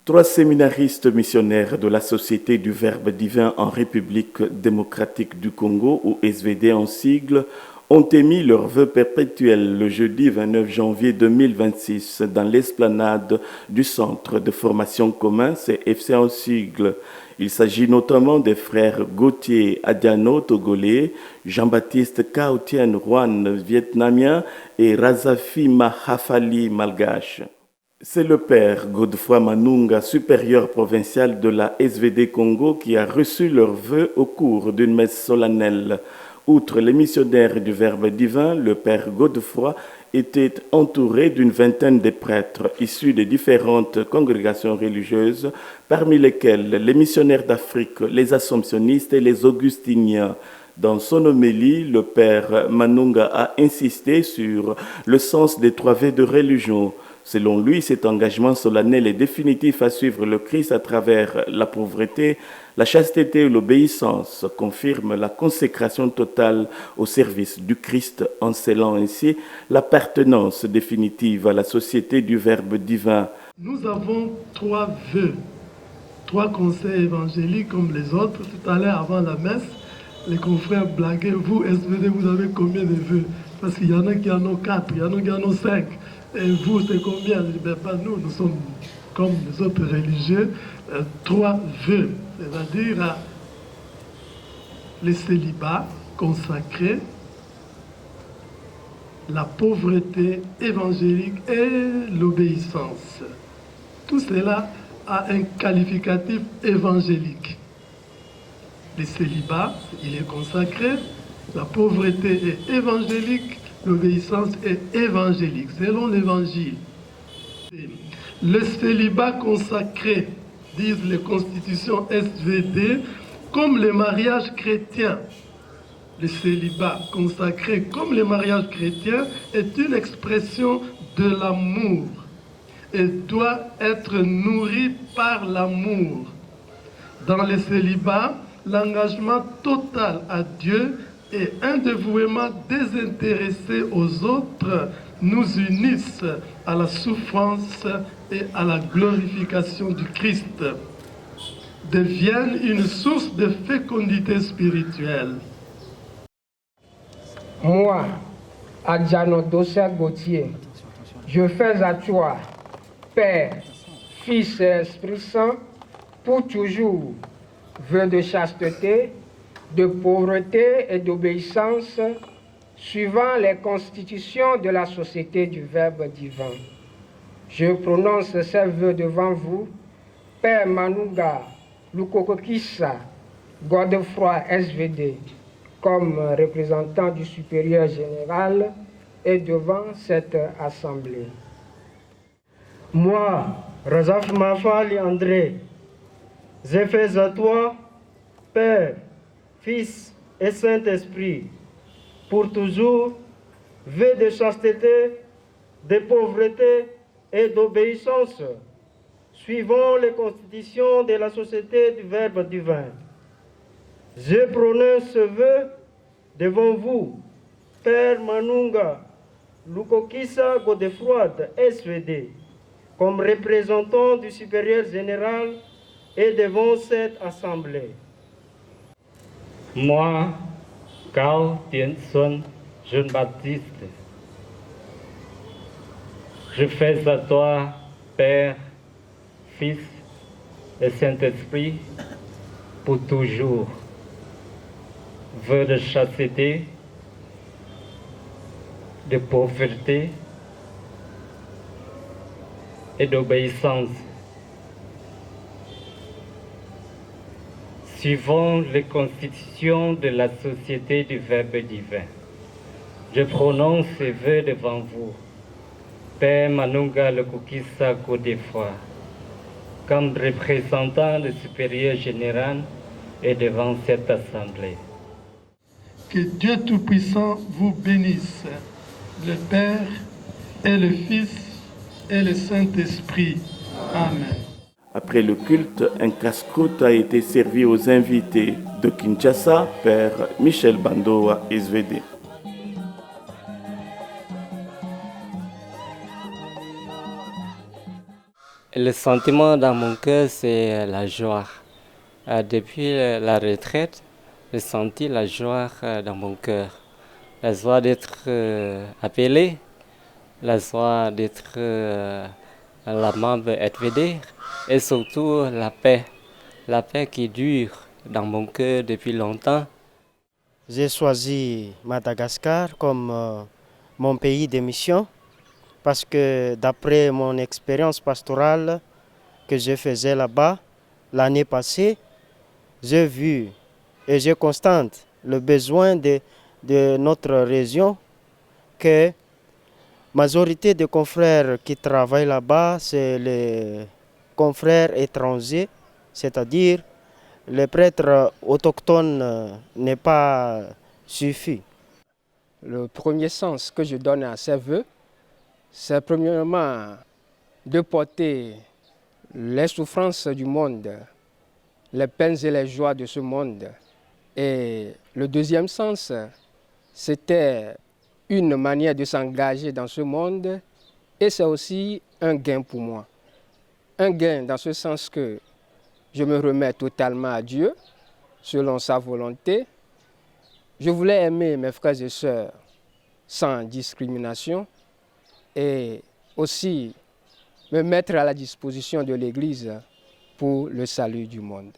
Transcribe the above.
Trois séminaristes missionnaires de la Société du Verbe divin en République démocratique du Congo, ou SVD en sigle, ont émis leurs vœux perpétuels le jeudi 29 janvier 2026 dans l'esplanade du Centre de formation commun, CFC en sigle. Il s'agit notamment des frères Gauthier Adiano, togolais, Jean-Baptiste Kaotien Juan, vietnamien, et Razafi Mahafali, malgache. C'est le père Godefroy Manunga, supérieur provincial de la SVD Congo, qui a reçu leurs vœux au cours d'une messe solennelle. Outre les missionnaires du Verbe divin, le père Godefroy était entouré d'une vingtaine de prêtres issus des différentes congrégations religieuses, parmi lesquels les missionnaires d'Afrique, les assomptionnistes et les augustiniens. Dans son homélie, le père Manunga a insisté sur le sens des trois V de religion. Selon lui, cet engagement solennel est définitif à suivre le Christ à travers la pauvreté, la chasteté et l'obéissance, confirme la consécration totale au service du Christ, en scellant ainsi l'appartenance définitive à la société du Verbe divin. Nous avons trois vœux, trois conseils évangéliques comme les autres. Tout à l'heure, avant la messe, les confrères blaguaient, vous, SVD, vous avez combien de vœux? Parce qu'il y en a qui en ont 4, il y en a qui en ont 5. Et vous, c'est combien? Je dis, ben, pas nous, nous sommes comme les autres religieux, trois vœux, c'est-à-dire le célibat consacré, la pauvreté évangélique et l'obéissance. Tout cela a un qualificatif évangélique. Le célibat, il est consacré, la pauvreté est évangélique, l'obéissance est évangélique, selon l'évangile. Le célibat consacré, disent les constitutions SVD, comme le mariage chrétien. Le célibat consacré comme le mariage chrétien est une expression de l'amour et doit être nourri par l'amour. Dans le célibat, l'engagement total à Dieu et un dévouement désintéressé aux autres nous unissent à la souffrance et à la glorification du Christ, deviennent une source de fécondité spirituelle. Moi, Adjano Dossa Gauthier, je fais à toi, Père, Fils et Esprit Saint, pour toujours, vœu de chasteté, de pauvreté et d'obéissance, suivant les constitutions de la Société du Verbe divin. Je prononce ces vœux devant vous, Père Manunga, Lukokokissa, Godefroy SVD, comme représentant du supérieur général et devant cette assemblée. Moi, Razaf Mafali André, je fais à toi, Père, Fils et Saint-Esprit, pour toujours, vœu de chasteté, de pauvreté et d'obéissance, suivant les constitutions de la Société du Verbe divin. Je prononce ce vœu devant vous, Père Manunga, Lukokissa Godefroy SVD, comme représentant du supérieur général et devant cette assemblée. Moi, Cao Tienson, jeune Baptiste, je fais à toi, Père, Fils et Saint-Esprit, pour toujours, vœu de chasteté, de pauvreté et d'obéissance, suivant les constitutions de la Société du Verbe divin. Je prononce ces vœux devant vous, Père Manunga Lukokissa Godefroy, comme représentant du supérieur général et devant cette assemblée. Que Dieu Tout-Puissant vous bénisse, le Père et le Fils et le Saint-Esprit. Amen. Après le culte, un casse-croûte a été servi aux invités. De Kinshasa, Père Michel Bandoa, SVD. Le sentiment dans mon cœur, c'est la joie. Depuis la retraite, j'ai senti la joie dans mon cœur. La joie d'être appelé, la joie d'être la membre FVD et surtout la paix qui dure dans mon cœur depuis longtemps. J'ai choisi Madagascar comme mon pays de mission parce que d'après mon expérience pastorale que je faisais là-bas l'année passée, j'ai vu et je constate le besoin de notre région, que la majorité des confrères qui travaillent là-bas, c'est les confrères étrangers, c'est-à-dire les prêtres autochtones n'est pas suffi. Le premier sens que je donne à ces vœux, c'est premièrement de porter les souffrances du monde, les peines et les joies de ce monde. Et le deuxième sens, c'était une manière de s'engager dans ce monde et c'est aussi un gain pour moi. Un gain dans ce sens que je me remets totalement à Dieu, selon sa volonté. Je voulais aimer mes frères et sœurs sans discrimination et aussi me mettre à la disposition de l'Église pour le salut du monde.